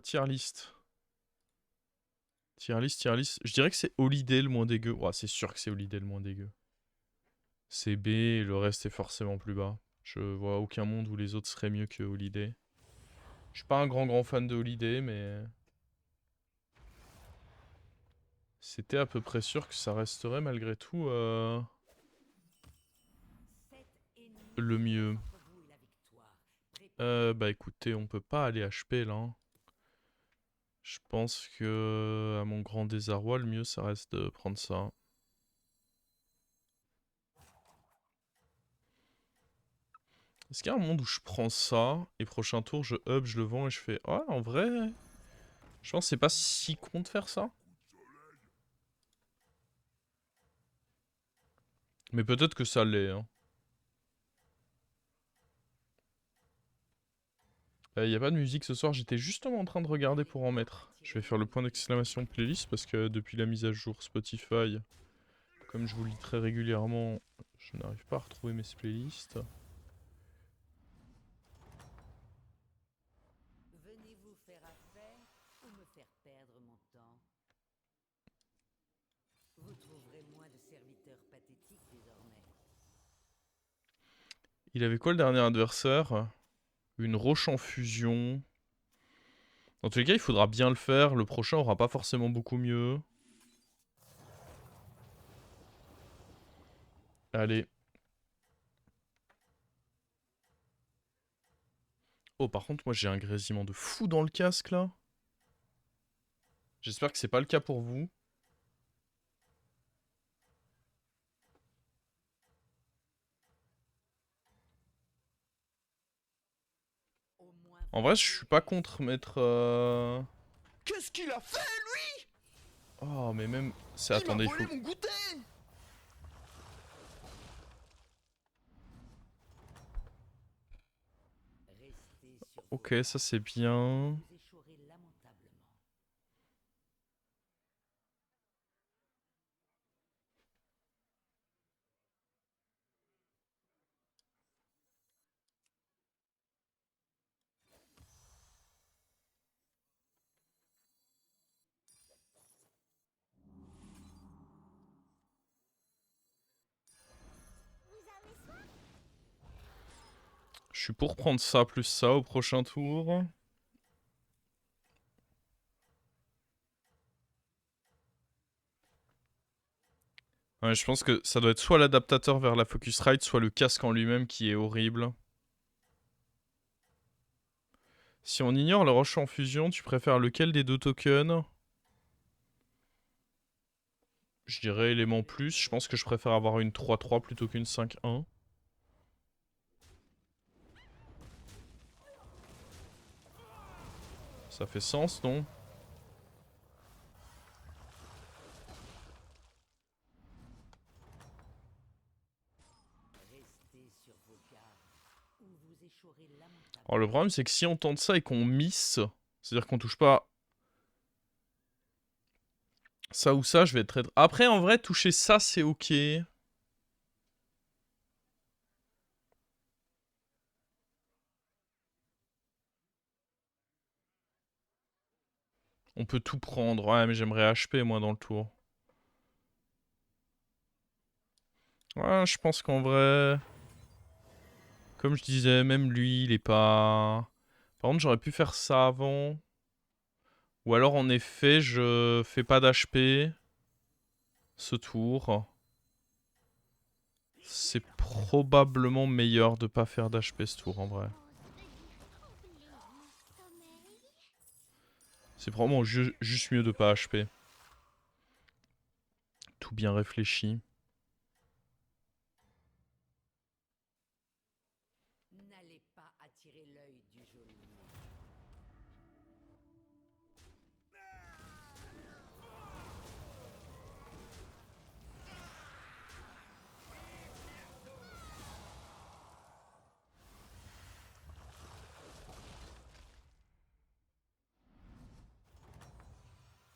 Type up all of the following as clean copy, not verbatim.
Tier list. Tier list, tier list. Je dirais que c'est Holiday le moins dégueu. Ouah, c'est sûr que c'est Holiday le moins dégueu. C'est B et le reste est forcément plus bas. Je vois aucun monde où les autres seraient mieux que Holiday. Je suis pas un grand fan de Holiday, mais c'était à peu près sûr que ça resterait malgré tout le mieux. Bah écoutez, on peut pas aller HP là, hein. Je pense que, à mon grand désarroi, le mieux ça reste de prendre ça. Est-ce qu'il y a un monde où je prends ça et prochain tour je up, je le vends et je fais ah en vrai, je pense que c'est pas si con de faire ça. Mais peut-être que ça l'est, hein. Y a pas de musique ce soir, j'étais justement en train de regarder pour en mettre. Je vais faire le point d'exclamation playlist parce que depuis la mise à jour Spotify, comme je vous le dis très régulièrement, je n'arrive pas à retrouver mes playlists. Venez vous faire affaire ou me faire perdre mon temps. Vous trouverez moins de serviteurs pathétiques désormais. Il avait quoi le dernier adversaire? Une roche en fusion. Dans tous les cas, il faudra bien le faire. Le prochain aura pas forcément beaucoup mieux. Allez. Oh, par contre, moi j'ai un grésillement de fou dans le casque là. J'espère que c'est pas le cas pour vous. En vrai, je suis pas contre mettre. Qu'est-ce qu'il a fait? Oh, mais même. C'est. Il m'a Attendez, il volé faut. mon goûter! Restez sur vos Ok, ça gardes, c'est ou bien. vous échouerez lamentablement. Je suis pour prendre ça plus ça au prochain tour. Ouais, je pense que ça doit être soit l'adaptateur vers la Focusrite, soit le casque en lui-même qui est horrible. Si on ignore le roche en fusion, tu préfères lequel des deux tokens? Je dirais élément plus. Je pense que je préfère avoir une 3-3 plutôt qu'une 5-1. Ça fait sens, non? Restez sur vos gardes, ou vous échouerez lamentablement. Alors le problème c'est que si on tente ça et qu'on miss, c'est-à-dire qu'on touche pas ça ou ça, je vais être très... Après en vrai, toucher ça c'est ok. On peut tout prendre. Ouais, mais j'aimerais HP moi dans le tour. Ouais, je pense qu'en vrai... Comme je disais, même lui, il est pas... Par contre, j'aurais pu faire ça avant. Ou alors, en effet, je fais pas d'HP ce tour. C'est probablement meilleur de pas faire d'HP ce tour, en vrai. C'est probablement juste mieux de pas HP. Tout bien réfléchi. N'allez pas attirer l'œil du geôlier.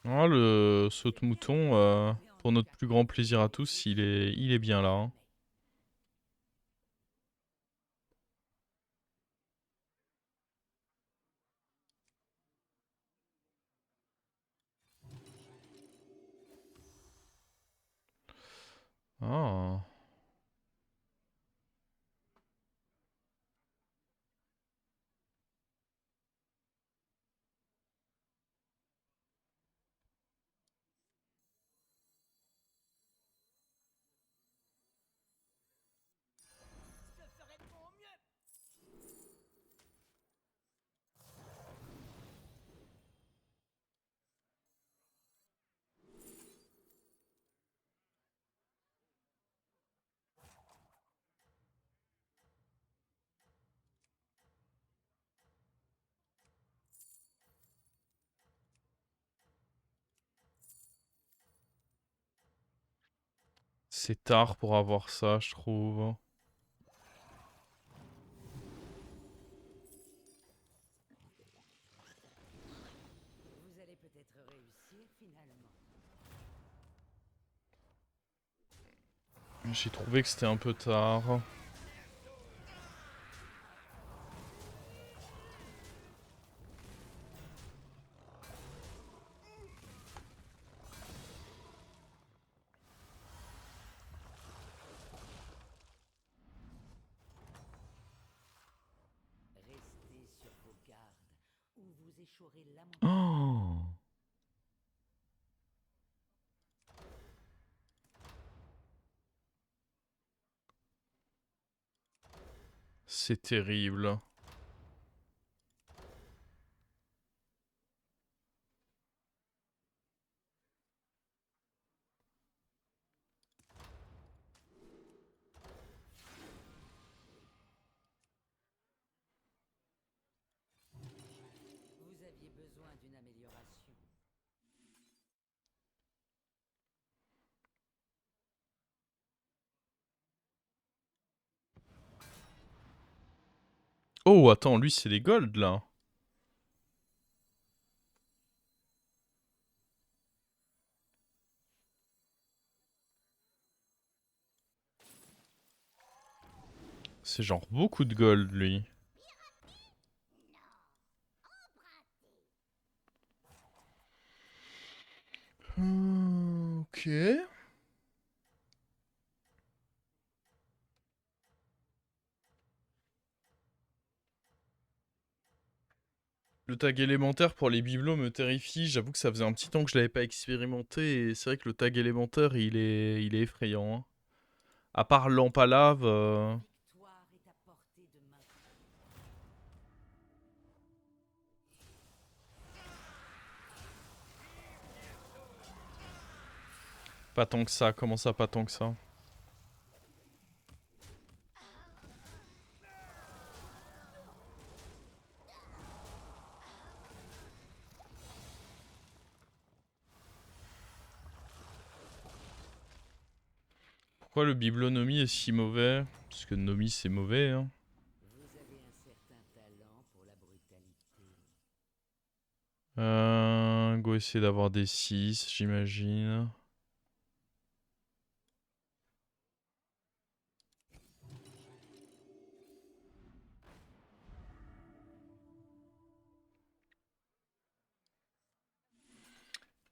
Ah, le saute-mouton, pour notre plus grand plaisir à tous, il est bien là, hein. Ah. Je ferai de mon mieux. C'est tard pour avoir ça, je trouve. Vous allez peut-être réussir finalement. J'ai trouvé que c'était un peu tard. Restez sur vos gardes ou vous échouerez lamentablement. Oh, c'est terrible. Vous aviez besoin d'une amélioration. Oh, attends, lui, c'est les golds, là. C'est genre beaucoup de gold, lui. Ok. Le tag élémentaire pour les bibelots me terrifie. J'avoue que ça faisait un petit temps que je l'avais pas expérimenté. Et c'est vrai que le tag élémentaire, il est effrayant. Hein. À part lampe à lave. La victoire est à portée de main. Pas tant que ça. Comment ça, pas tant que ça? Pourquoi le bibelot Nomi est si mauvais? Parce que Nomi c'est mauvais. Hein. Vous avez un certain talent pour la brutalité. Go essayer d'avoir des 6, j'imagine.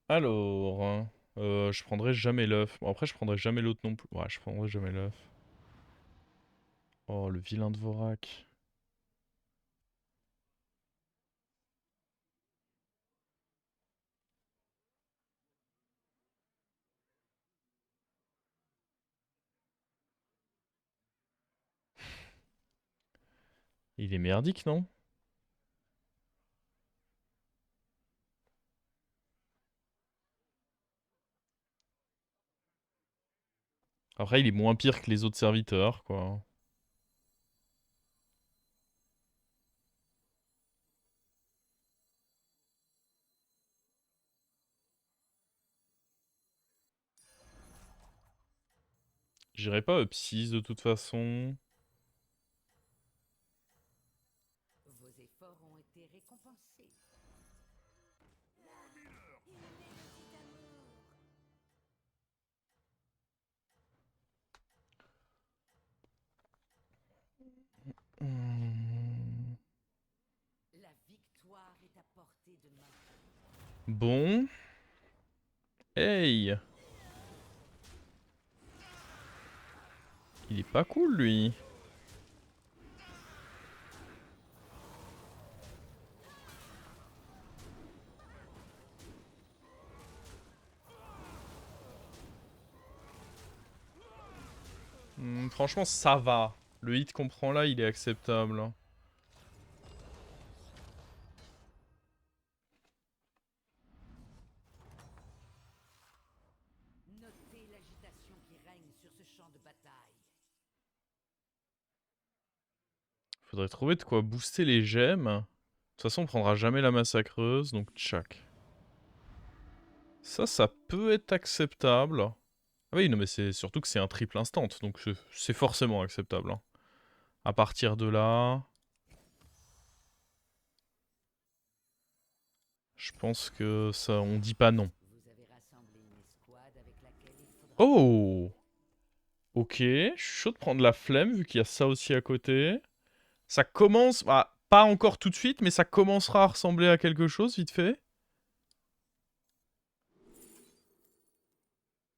Alors, je prendrai jamais l'œuf. Bon, après, je prendrai jamais l'autre non plus. Ouais, je prendrai jamais l'œuf. Oh, le vilain de Vorak. Il est merdique, non? Après, il est moins pire que les autres serviteurs, quoi. J'irai pas up 6 de toute façon. Vos efforts ont été récompensés. Hmm. La victoire est à portée de main. Bon. Hey! Il est pas cool, lui. Franchement, ça va. Le hit qu'on prend là, il est acceptable. Notez l'agitation qui règne sur ce champ de bataille. Faudrait trouver de quoi booster les gemmes. De toute façon, on prendra jamais la massacreuse, donc tchac. Ça peut être acceptable. Ah oui, non mais c'est surtout que c'est un triple instant, donc c'est forcément acceptable. Hein. À partir de là... Je pense que ça, on dit pas non. Vous avez rassemblé une escouade avec laquelle il faudra... Oh! Ok, je suis chaud de prendre la flemme vu qu'il y a ça aussi à côté. Ça commence... Bah, pas encore tout de suite, mais ça commencera à ressembler à quelque chose, vite fait.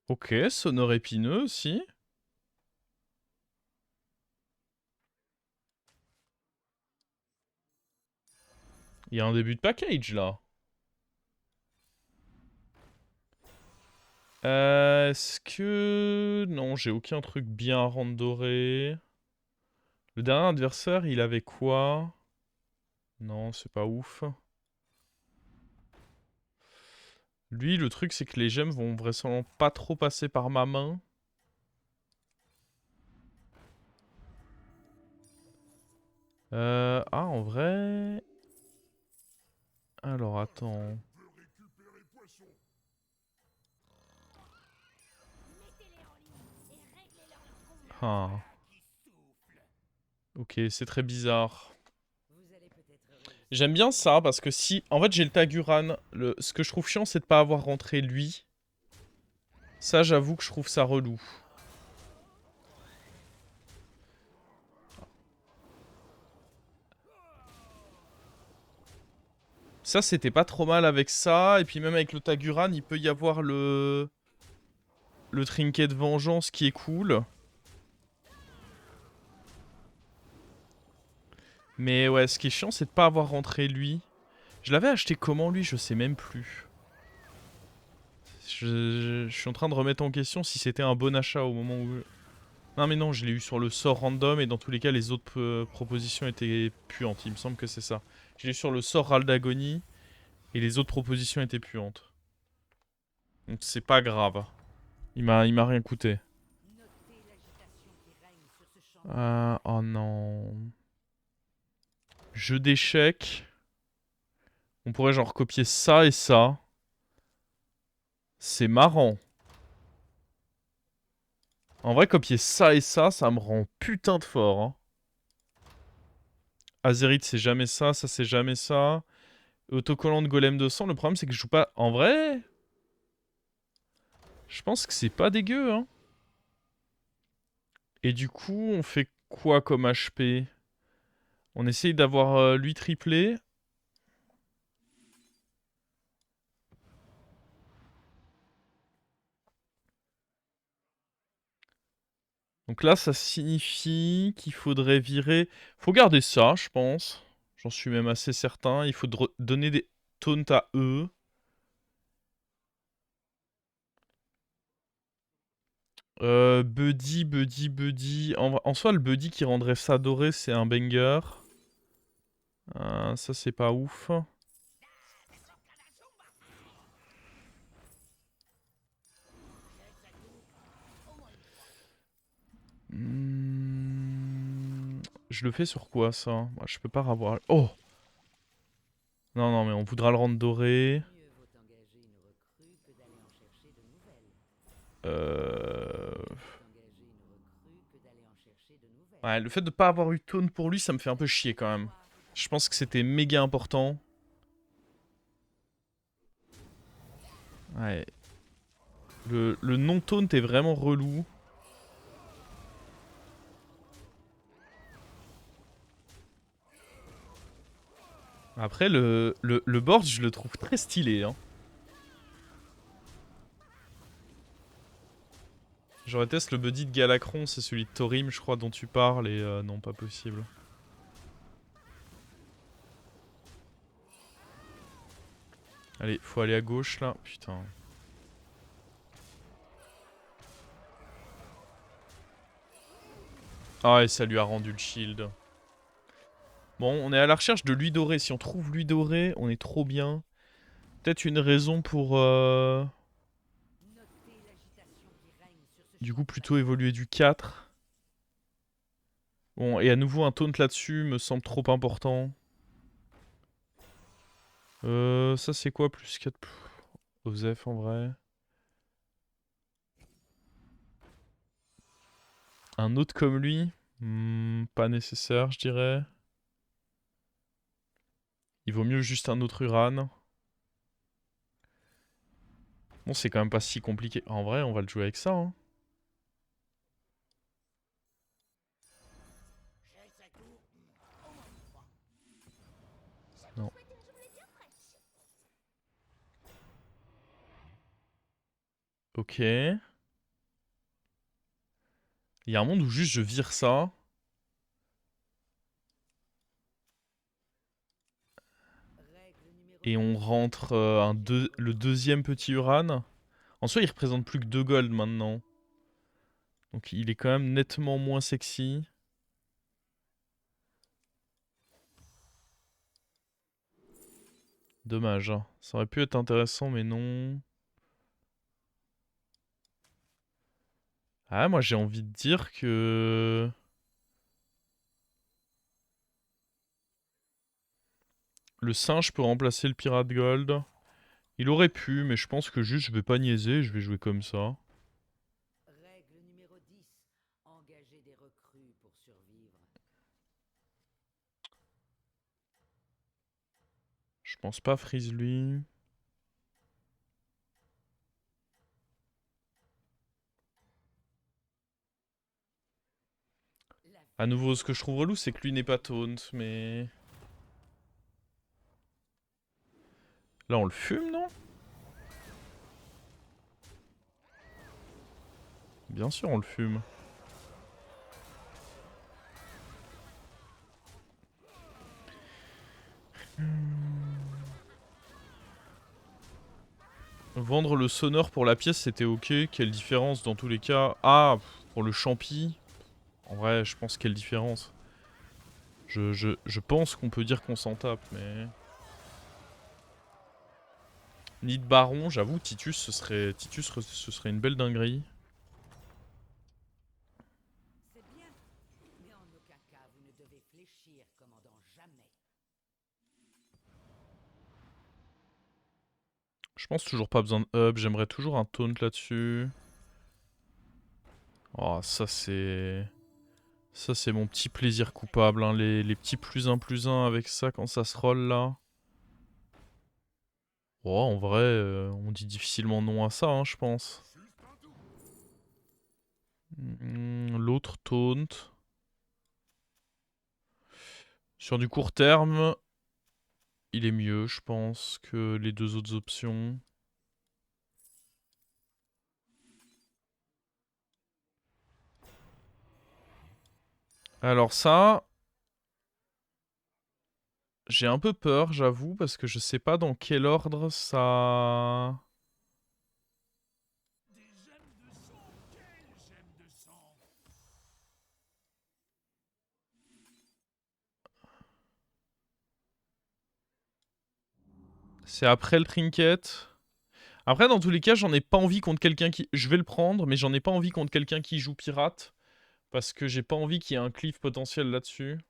Ok, sonore épineux aussi. Il y a un début de package, là. Est-ce que... Non, j'ai aucun truc bien à rendre doré. Le dernier adversaire, il avait quoi? Non, c'est pas ouf. Lui, le truc, c'est que les gemmes vont vraisemblablement pas trop passer par ma main. Ah, en vrai... Alors, attends. Ah. Ok, c'est très bizarre. Vous allez peut-être réussir. J'aime bien ça, parce que si... En fait, j'ai le Taguran. Ce que je trouve chiant, c'est de pas avoir rentré lui. Ça, j'avoue que je trouve ça relou. Ça, c'était pas trop mal avec ça. Et puis même avec le Taguran, il peut y avoir le trinket de vengeance qui est cool. Mais ouais, ce qui est chiant, c'est de pas avoir rentré lui. Je l'avais acheté comment, lui? Je sais même plus. Je suis en train de remettre en question si c'était un bon achat au moment où... Non mais non, je l'ai eu sur le sort random et dans tous les cas, les autres propositions étaient puantes. Il me semble que c'est ça. Je l'ai eu sur le sort Râle d'Agonie et les autres propositions étaient puantes. Donc c'est pas grave. Il m'a rien coûté. Notez l'agitation qui règne sur ce champ. Oh non. Jeu d'échecs. On pourrait genre copier ça et ça. C'est marrant. En vrai, copier ça et ça me rend putain de fort. Hein. Azerite, c'est jamais ça, ça c'est jamais ça. Autocollant de golem de sang, le problème c'est que je joue pas... En vrai... Je pense que c'est pas dégueu, hein. Et du coup, on fait quoi comme HP? On essaye d'avoir lui triplé. Donc là, ça signifie qu'il faudrait virer... Faut garder ça, je pense. J'en suis même assez certain. Il faut donner des taunts à eux. Buddy. En soi, le Buddy qui rendrait ça doré, c'est un banger. Ça, c'est pas ouf. Je le fais sur quoi, ça? Moi, je peux pas avoir... Oh! Non, non, mais on voudra le rendre doré. Mieux vaut engager une recrue que d'aller en chercher de nouvelles. Ouais, le fait de pas avoir eu Taunt pour lui, ça me fait un peu chier quand même. Je pense que c'était méga important. Ouais. Le non-taunt est vraiment relou. Après, le board, je le trouve très stylé. Hein. J'aurais testé le buddy de Galacron, c'est celui de Thorim, je crois, dont tu parles, et non, pas possible. Allez, faut aller à gauche là, putain. Ah, et ça lui a rendu le shield. Bon, on est à la recherche de l'huile dorée. Si on trouve l'huile dorée, on est trop bien. Peut-être une raison pour... Du coup, plutôt évoluer du 4. Bon, et à nouveau, un taunt là-dessus me semble trop important. Ça c'est quoi plus 4 Osef en vrai. Un autre comme lui pas nécessaire, je dirais. Il vaut mieux juste un autre Uran. Bon, c'est quand même pas si compliqué. En vrai, on va le jouer avec ça. Hein. Non. Ok. Il y a un monde où juste je vire ça. Et on rentre le deuxième petit Uran. En soi, il représente plus que 2 gold maintenant. Donc il est quand même nettement moins sexy. Dommage. Hein. Ça aurait pu être intéressant, mais non. Ah, moi j'ai envie de dire que... Le singe peut remplacer le pirate gold. Il aurait pu, mais je pense que juste je vais pas niaiser, je vais jouer comme ça. Règle numéro 10. Engager des recrues pour survivre. Je pense pas freeze lui. À nouveau, ce que je trouve relou, c'est que lui n'est pas taunt, mais... Là, on le fume, non? Bien sûr, on le fume. Vendre le sonneur pour la pièce, c'était ok. Quelle différence dans tous les cas? Ah, pour le champi. En vrai, je pense quelle différence. Je pense qu'on peut dire qu'on s'en tape, mais... Nid de baron, j'avoue, Titus, ce serait une belle dinguerie. C'est bien, mais en aucun cas vous ne devez fléchir, commandant, jamais. Je pense toujours pas besoin de hub, j'aimerais toujours un taunt là-dessus. Oh, ça c'est... Ça c'est mon petit plaisir coupable, hein. Les petits +1/+1 avec ça quand ça se roll là. Oh, en vrai, on dit difficilement non à ça, hein, je pense. L'autre taunt. Sur du court terme, il est mieux, je pense, que les deux autres options. Alors ça... J'ai un peu peur, j'avoue, parce que je sais pas dans quel ordre ça... C'est après le trinket. Après, dans tous les cas, j'en ai pas envie contre quelqu'un qui... Je vais le prendre, mais j'en ai pas envie contre quelqu'un qui joue pirate. Parce que j'ai pas envie qu'il y ait un cleave potentiel là-dessus.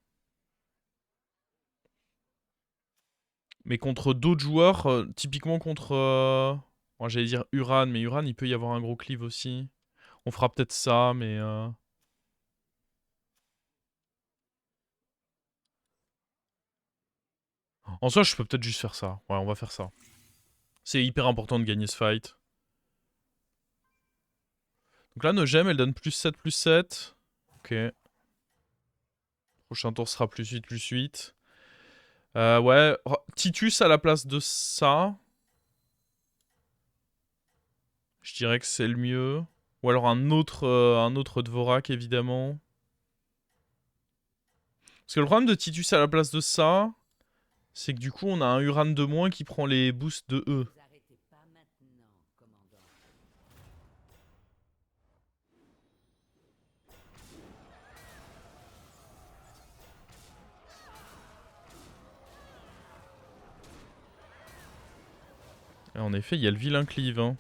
Mais contre d'autres joueurs, typiquement contre... Moi, j'allais dire Uran, mais Uran, il peut y avoir un gros cleave aussi. On fera peut-être ça, mais... En soi, je peux peut-être juste faire ça. Ouais, on va faire ça. C'est hyper important de gagner ce fight. Donc là, nos gemmes, elles donnent +7/+7. Ok. Prochain tour sera +8/8. Ouais, Titus à la place de ça. Je dirais que c'est le mieux. Ou alors un autre Dvorak, évidemment. Parce que le problème de Titus à la place de ça, c'est que du coup, on a un Uran de moins qui prend les boosts de E. Vous arrêtez pas maintenant, commandant. Et en effet, il y a le vilain cleave. Hein.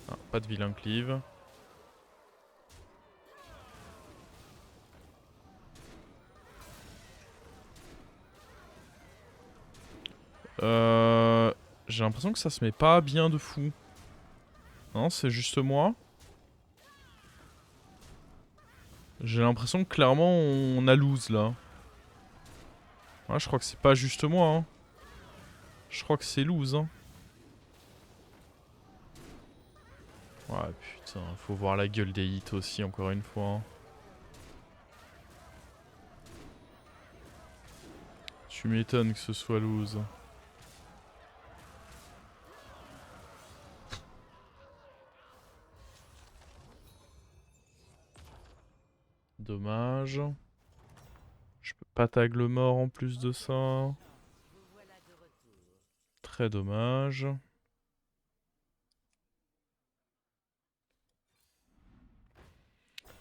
Ah, pas de vilain cleave. J'ai l'impression que ça se met pas bien de fou. Non, c'est juste moi. J'ai l'impression que clairement on a lose là. Ouais, je crois que c'est pas juste moi. Hein. Je crois que c'est lose. Hein. Ouais, putain, faut voir la gueule des hits aussi, encore une fois. Hein. Tu m'étonnes que ce soit lose. Dommage. Je peux pas tag le mort en plus de ça. Vous voilà de retour. Très dommage.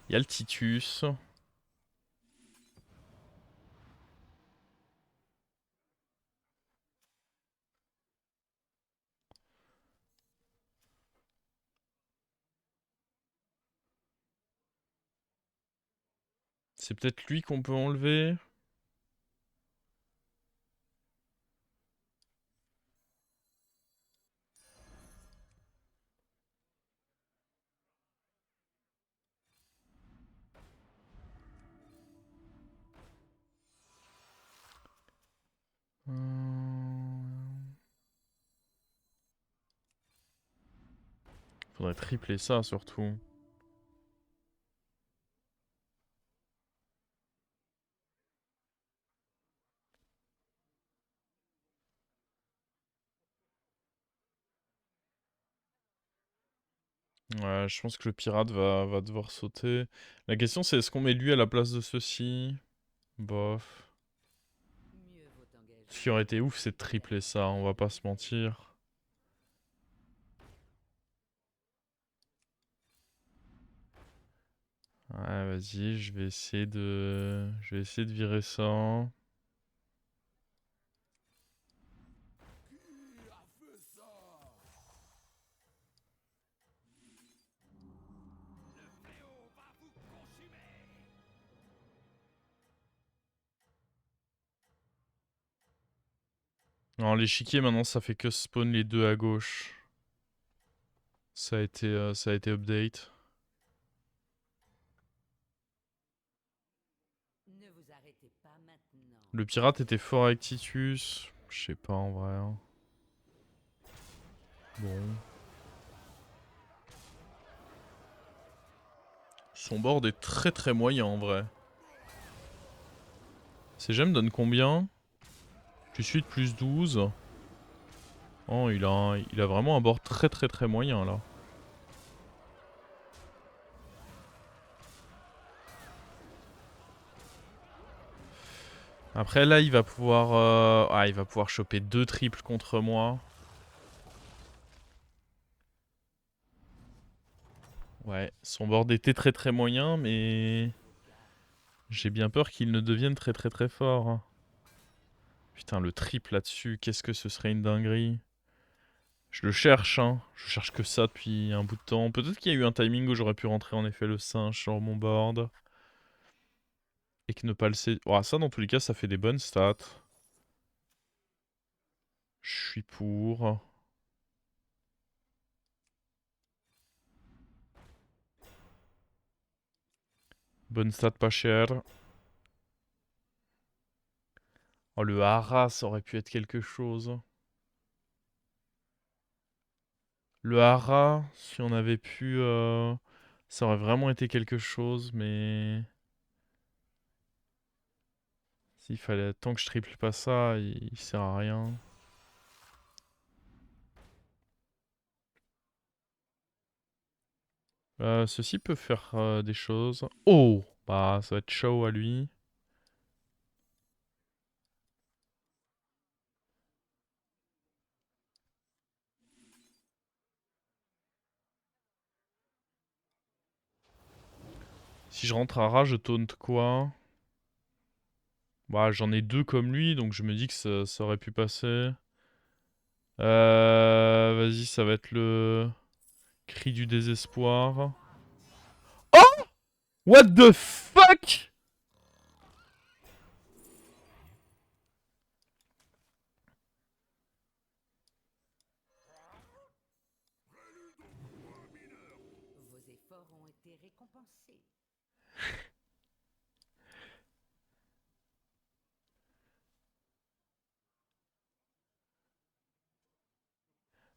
Il y a le Titus. C'est peut-être lui qu'on peut enlever. Faudrait tripler ça surtout. Ouais, je pense que le pirate va devoir sauter. La question c'est est-ce qu'on met lui à la place de ceci? Bof. Mieux vaut engager. Ce qui aurait été ouf c'est de tripler ça, on va pas se mentir. Ouais, vas-y, je vais essayer de virer ça. Non, l'échiquier maintenant ça fait que spawn les deux à gauche. Ça a été update. Ne vous arrêtez pas maintenant. Le pirate était fort avec Titus. Je sais pas en vrai. Hein. Bon. Son board est très très moyen en vrai. Ses gemmes donnent combien? Plus 8, plus 12. Oh, il a vraiment un board très très très moyen là. Après là il va pouvoir il va pouvoir choper 2 triples contre moi. Ouais, son board était très très moyen mais j'ai bien peur qu'il ne devienne très très très fort. Putain le triple là-dessus, qu'est-ce que ce serait une dinguerie. Je le cherche hein, je cherche que ça depuis un bout de temps. Peut-être qu'il y a eu un timing où j'aurais pu rentrer en effet le singe sur mon board. Et que ne pas le céder. Oh, ça dans tous les cas ça fait des bonnes stats. Je suis pour. Bonne stat pas chère. Oh, le hara, ça aurait pu être quelque chose. Le hara, si on avait pu... ça aurait vraiment été quelque chose, mais... S'il fallait... Tant que je triple pas ça, il sert à rien. Ceci peut faire des choses. Oh! Bah, ça va être chaud à lui. Si je rentre à rat, je taunte quoi? Bah, j'en ai deux comme lui, donc je me dis que ça aurait pu passer. Vas-y, ça va être le cri du désespoir. Oh! What the fuck? Vos efforts ont été récompensés.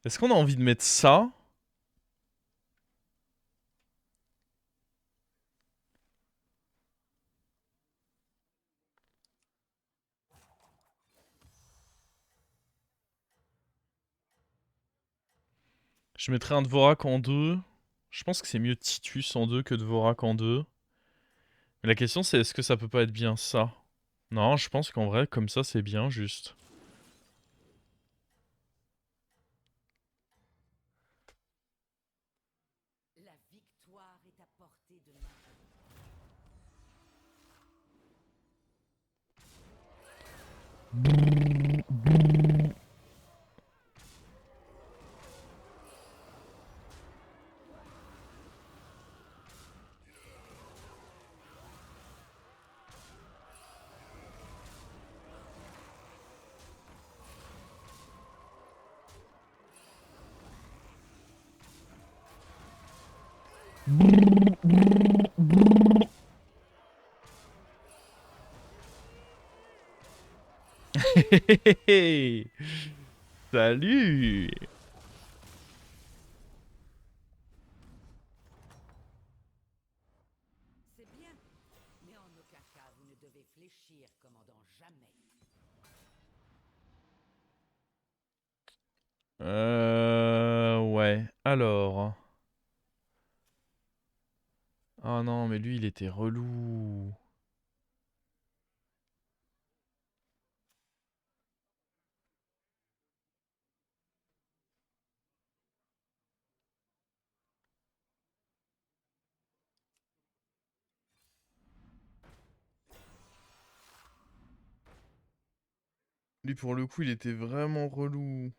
Est-ce qu'on a envie de mettre ça? Je mettrais un Dvorak en 2. Je pense que c'est mieux Titus en 2 que Dvorak en 2. Mais la question c'est est-ce que ça peut pas être bien ça? Non, je pense qu'en vrai, comme ça, c'est bien, juste. La victoire est à portée de main. Salut! C'est bien, mais en aucun cas vous ne devez fléchir, commandant, jamais. Ouais. Alors. Ah non, mais lui, il était relou. Lui, pour le coup, il était vraiment relou.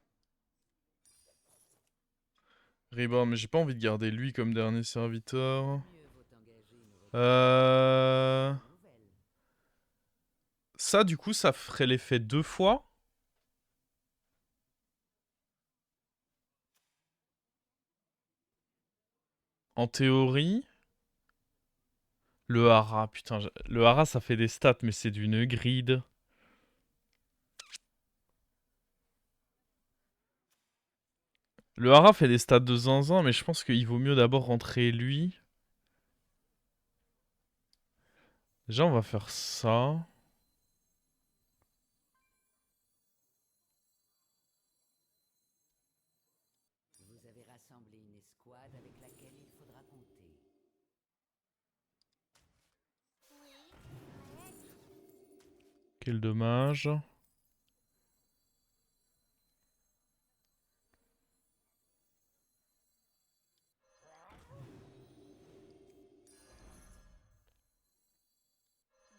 Riba, mais j'ai pas envie de garder lui comme dernier serviteur. Mieux vaut engager une retraite Euh... nouvelle. Ça, du coup, ça ferait l'effet deux fois. En théorie. Le hara, putain. Le hara, ça fait des stats, mais c'est d'une grid. Le hara fait des stats de zinzin, mais je pense qu'il vaut mieux d'abord rentrer lui. Déjà, on va faire ça. Vous avez rassemblé une escouade avec laquelle il faudra compter. Quel dommage.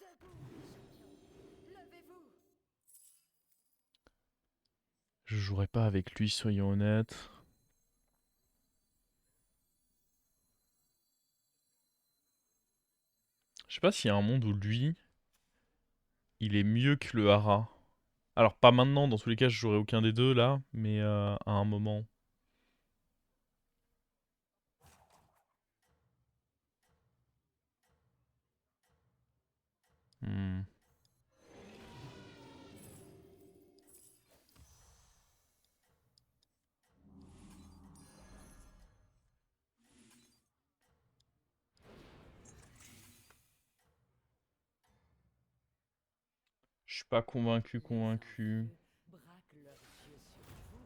Debout, mes champions. Levez-vous. Je jouerai pas avec lui, soyons honnêtes. Je sais pas s'il y a un monde où lui, il est mieux que le hara. Alors, pas maintenant, dans tous les cas, je jouerai aucun des deux là, mais à un moment. Hmm. Je suis pas convaincu, Les convaincu. envieux braquent leurs yeux sur vous.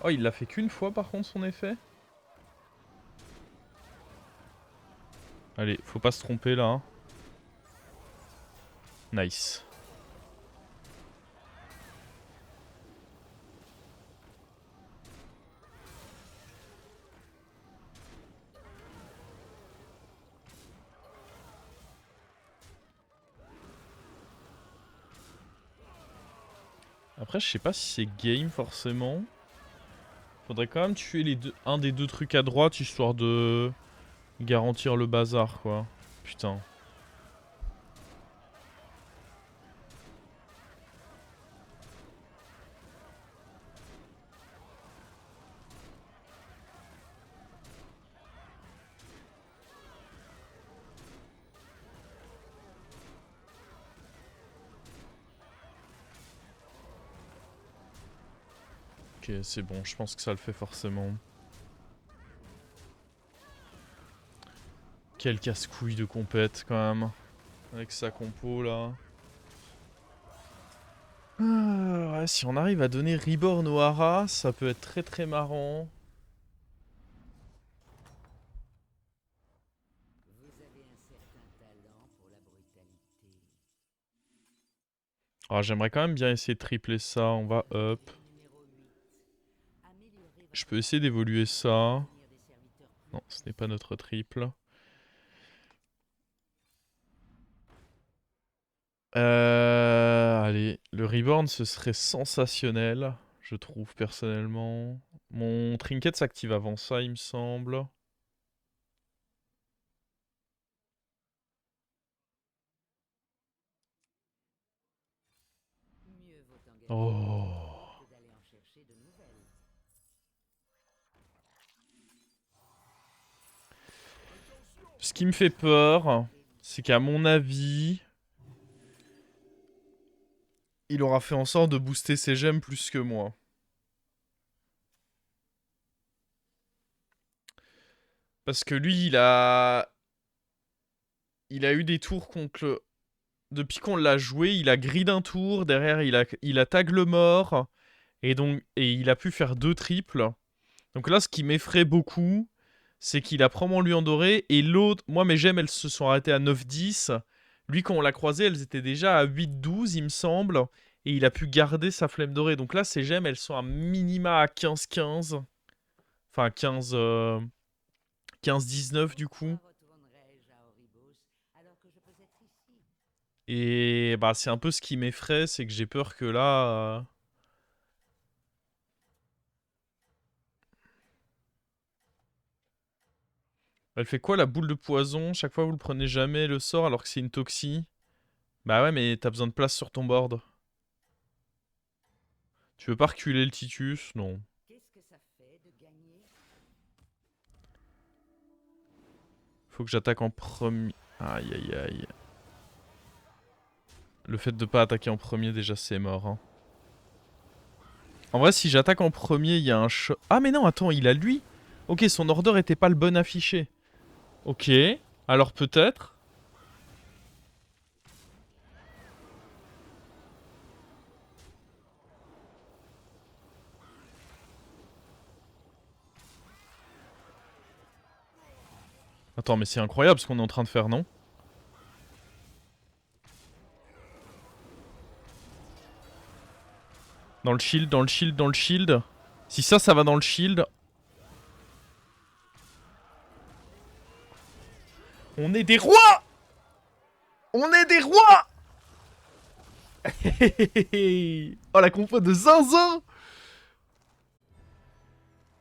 Oh, il l'a fait qu'une fois par contre son effet. Allez, faut pas se tromper là. Hein. Nice. Après, je sais pas si c'est game forcément. Faudrait quand même tuer un des deux trucs à droite histoire de garantir le bazar quoi. Putain. Ok, c'est bon, je pense que ça le fait forcément. Quel casse-couille de compète quand même. Avec sa compo là. Ouais, si on arrive à donner Reborn au Hara, ça peut être très très marrant. Vous avez un certain talent pour la brutalité. Ah, j'aimerais quand même bien essayer de tripler ça. On va up. Numéro 8. Améliorez Je votre peux essayer d'évoluer ça. devenir des serviteurs plus Non, ce n'est pas notre triple. Allez, le Reborn ce serait sensationnel, je trouve personnellement. Mon trinket s'active avant ça, il me semble. mieux vaut engager Oh. que d'aller en chercher de nouvelles. Ce qui me fait peur, c'est qu'à mon avis, il aura fait en sorte de booster ses gemmes plus que moi. Parce que lui, il a eu des tours contre le... Depuis qu'on l'a joué, il a grid un tour, derrière il a tag le mort, et il a pu faire 2 triples. Donc là, ce qui m'effraie beaucoup, c'est qu'il a probablement lui en doré, et l'autre... Moi, mes gemmes, elles se sont arrêtées à 9-10. Lui, quand on l'a croisé, elles étaient déjà à 8-12, il me semble, et il a pu garder sa flemme dorée. Donc là, ses gemmes, elles sont à minima à 15-15. Enfin, 15-19 du coup. Pourquoi retournerais-je à Oribos alors que je peux être ici? Et bah, c'est un peu ce qui m'effraie, c'est que j'ai peur que là... Elle fait quoi la boule de poison? Chaque fois vous le prenez jamais le sort alors que c'est une toxie. Bah ouais, mais t'as besoin de place sur ton board. Tu veux pas reculer le Titus? Non. Qu'est-ce que ça fait de gagner? Faut que j'attaque en premier. Aïe aïe aïe. Le fait de pas attaquer en premier déjà c'est mort. Hein. En vrai si j'attaque en premier il y a un choc. Ah mais non attends il a lui. Ok son order était pas le bon affiché. Ok. Alors peut-être. Attends mais c'est incroyable ce qu'on est en train de faire non? Dans le shield, dans le shield, dans le shield. Si ça va dans le shield. On est des rois! On est des rois! Oh la compo de zinzin!